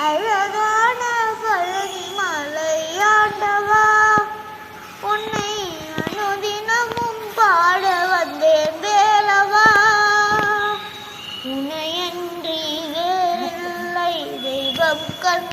அழகான பழனி மலையாண்டவா, உன்னை அனுதினமும் பாட வந்தேன் வேலவா. உன்னையன்றி வேறில்லை தெய்வம் கண்